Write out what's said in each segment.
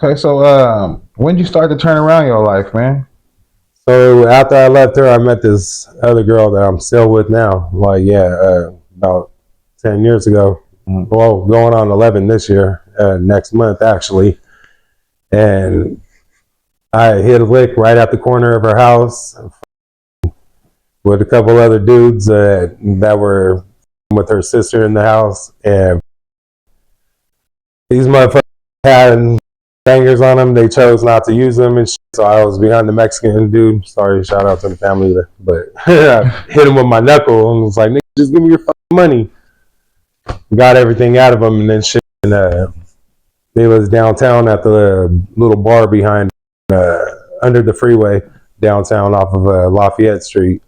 Okay, so when did you start to turn around your life, man? So after I left her, I met this other girl that I'm still with now. Like, yeah, about 10 years ago. Mm. Well, going on 11 this year, next month actually. And I hit a lick right at the corner of her house with a couple other dudes that were with her sister in the house. And these motherfuckers had bangers on them. They chose not to use them and shit. So I was behind the Mexican dude. Sorry, shout out to the family, but I hit him with my knuckle and was like, "Nigga, just give me your fucking money." Got everything out of him, and then shit. And it was downtown at the little bar behind, under the freeway downtown off of Lafayette Street,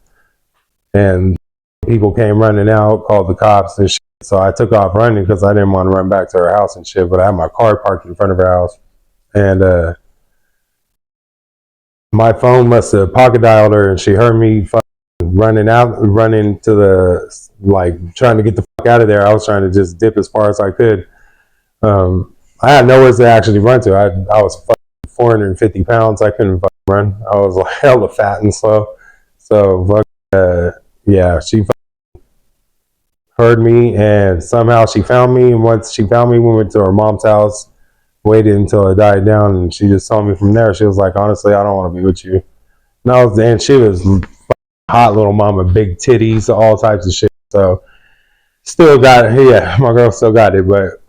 and people came running out, called the cops and shit. So I took off running because I didn't want to run back to her house and shit. But I had my car parked in front of her house, and my phone must have pocket dialed her, and she heard me running to the, like, trying to get the fuck out of there. I was trying to just dip as far as I could. I had nowhere to actually run to. I was fucking 450 pounds. I couldn't fucking run. I was like hella fat and slow. So yeah, she heard me, and somehow she found me. And once she found me, we went to her mom's house, waited until it died down, and she just told me from there. She was like, "Honestly, I don't want to be with you." And she was hot little mama, big titties, all types of shit. So still got it. Yeah, my girl still got it, but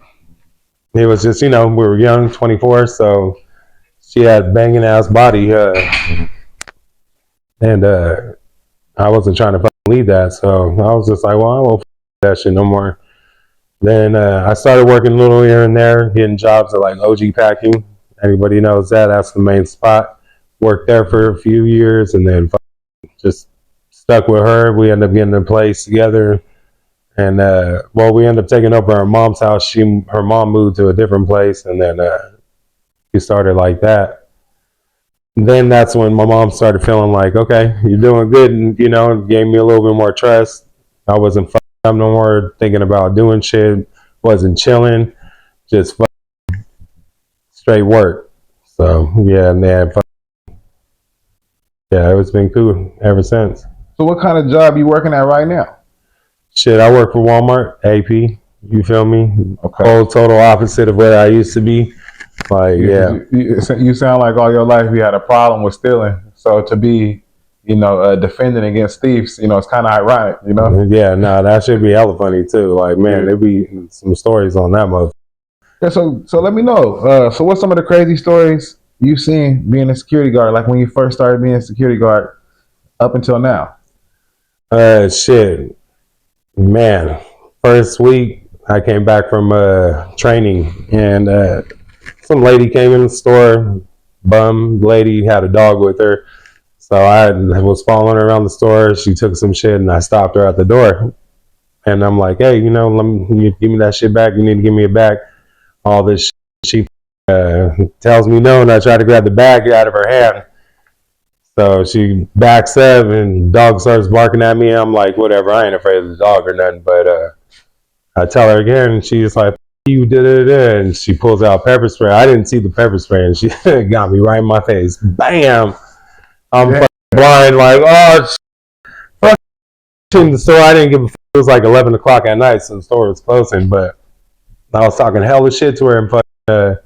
it was just, we were young, 24, so she had a banging ass body, and I wasn't trying to fucking leave that, so I was just like, well, I won't that shit no more. Then I started working a little here and there, getting jobs at like OG Packing. Anybody knows that? That's the main spot. Worked there for a few years, and then just stuck with her. We ended up getting a place together, and we ended up taking over her mom's house. Her mom moved to a different place, and then we started like that. Then that's when my mom started feeling like, okay, you're doing good, and gave me a little bit more trust. I wasn't fucking up no more, thinking about doing shit. Wasn't chilling, just straight work. So yeah, and then yeah, it's been cool ever since. So what kind of job you working at right now? Shit, I work for Walmart, AP. You feel me? Okay. Whole total opposite of what I used to be. Like, yeah. You sound like all your life you had a problem with stealing. So to be, defending against thieves, it's kind of ironic, Yeah, no, that should be hella funny too. Like, man, there'd be some stories on that motherfucker. Yeah, so let me know. So what's some of the crazy stories you've seen being a security guard, like when you first started being a security guard up until now? Shit, man. First week I came back from training, and some lady came in the store. Bum lady had a dog with her, so I was following her around the store. She took some shit, and I stopped her at the door. And I'm like, hey, let me give me that shit back. You need to give me it back. All this shit. She tells me no, and I try to grab the bag out of her hand. So she backs up, and the dog starts barking at me. I'm like, whatever, I ain't afraid of the dog or nothing. But I tell her again, and she's like, you did it, and she pulls out pepper spray. I didn't see the pepper spray, and she got me right in my face. Bam! I'm fucking blind, like, oh, fuck in the store. I didn't give a fuck. It was like 11 o'clock at night, so the store was closing, but I was talking hella shit to her, and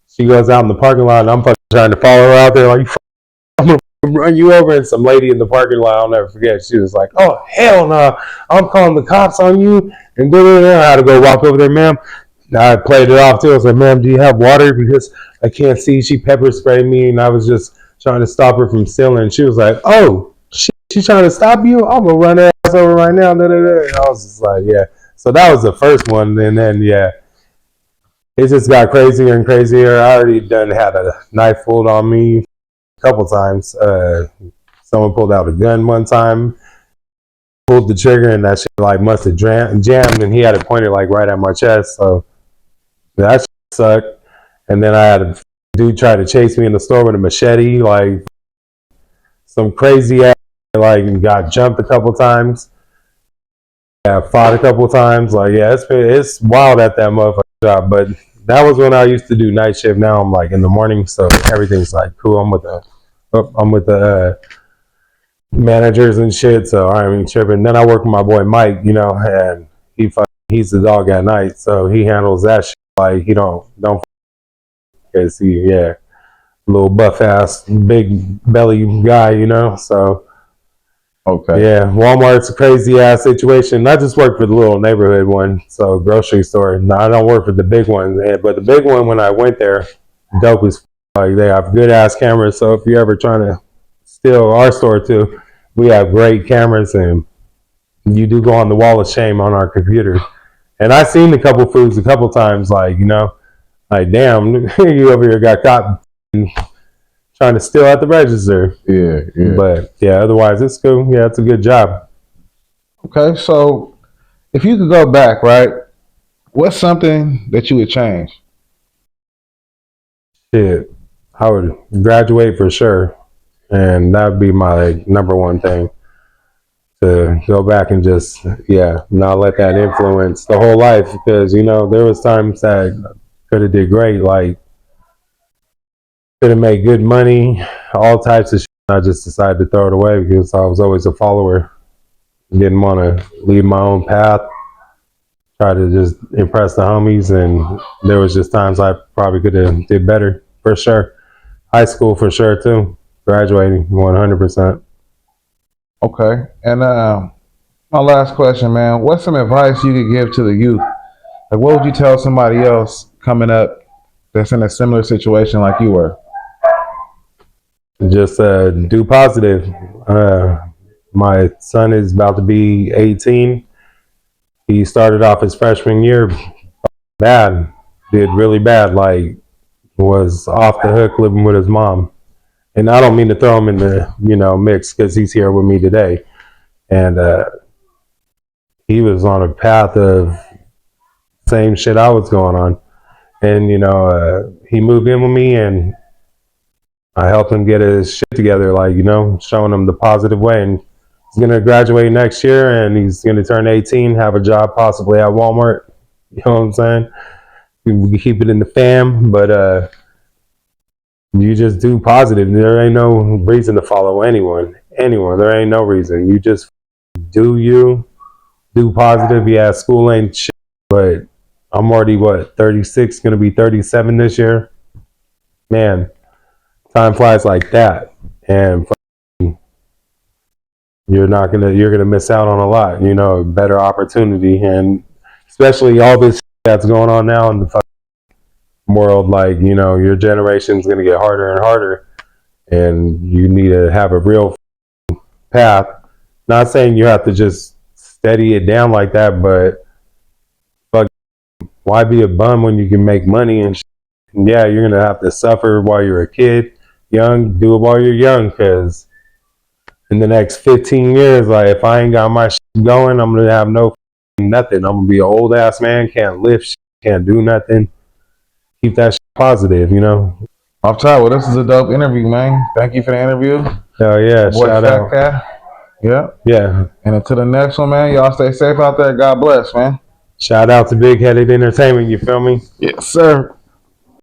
she goes out in the parking lot, and I'm fucking trying to follow her out there, like, I'm gonna run you over. And some lady in the parking lot, I'll never forget, she was like, oh, hell no, I'm calling the cops on you, and I had to go walk over there, ma'am. I played it off too. I was like, ma'am, do you have water? Because I can't see. She pepper sprayed me, and I was just trying to stop her from stealing. And she was like, oh, she's trying to stop you? I'm going to run her ass over right now. And I was just like, yeah. So that was the first one. And then, yeah, it just got crazier and crazier. I already had a knife pulled on me a couple times. Someone pulled out a gun one time, pulled the trigger, and that shit like must have jammed, and he had it pointed like right at my chest. So that shit sucked. And then I had a dude try to chase me in the store with a machete, like some crazy ass, like got jumped a couple times. Yeah, fought a couple times. Like, yeah, it's wild at that motherfucker job. But that was when I used to do night shift. Now I'm like in the morning, so everything's like cool. I'm with the managers and shit, so I ain't tripping. Then I work with my boy Mike, you know, and he's the dog at night, so he handles that shit. Like he don't because he little buff ass big belly guy, you know. So Okay. yeah, Walmart's a crazy ass situation. I just work for the little neighborhood one, so grocery store. No, I don't work for the big one, but the big one when I went there, dope as like they have good ass cameras. So if you're ever trying to steal our store too, we have great cameras, and you do go on the wall of shame on our computer. And I seen a couple foods a couple times, like you know, like damn, you over here got caught trying to steal at the register. Yeah, yeah. But yeah, otherwise it's cool. Yeah, it's a good job. Okay, so if you could go back, right, what's something that you would change? Shit, I would graduate for sure, and that would be my number one thing. To go back and just not let that influence the whole life, because you know there was times that could have did great, like could have made good money, all types of shit. I just decided to throw it away because I was always a follower. Didn't want to leave my own path. Try to just impress the homies, and there was just times I probably could have did better for sure. High school for sure too. Graduating 100%. Okay, and my last question, man, what's some advice you could give to the youth? Like, what would you tell somebody else coming up that's in a similar situation like you were? Just do positive. My son is about to be 18. He started off his freshman year bad, did really bad, like was off the hook living with his mom. And I don't mean to throw him in the mix because he's here with me today. And he was on a path of same shit I was going on. And he moved in with me, and I helped him get his shit together, like showing him the positive way. And he's gonna graduate next year, and he's gonna turn 18, have a job possibly at Walmart. You know what I'm saying? We can keep it in the fam, but you just do positive. There ain't no reason to follow anyone. There ain't no reason. You just do you, do positive. Yeah, school ain't shit, but I'm already 36, gonna be 37 this year. Man, time flies like that, and you're gonna miss out on a lot. Better opportunity, and especially all this shit that's going on now in the world. Like your generation's gonna get harder and harder, and you need to have a real path. Not saying you have to just steady it down like that, but why be a bum when you can make money and yeah, you're gonna have to suffer while you're a kid, young. Do it while you're young, because in the next 15 years, like if I ain't got my shit going, I'm gonna have nothing. I'm gonna be an old ass man, can't lift shit, can't do nothing. Keep that shit positive, Off top, well, this is a dope interview, man. Thank you for the interview. Hell yeah, boy, shout Fat out. Cat. Yeah. Yeah. And until the next one, man, y'all stay safe out there. God bless, man. Shout out to Big Headed Entertainment, you feel me? Yes, sir.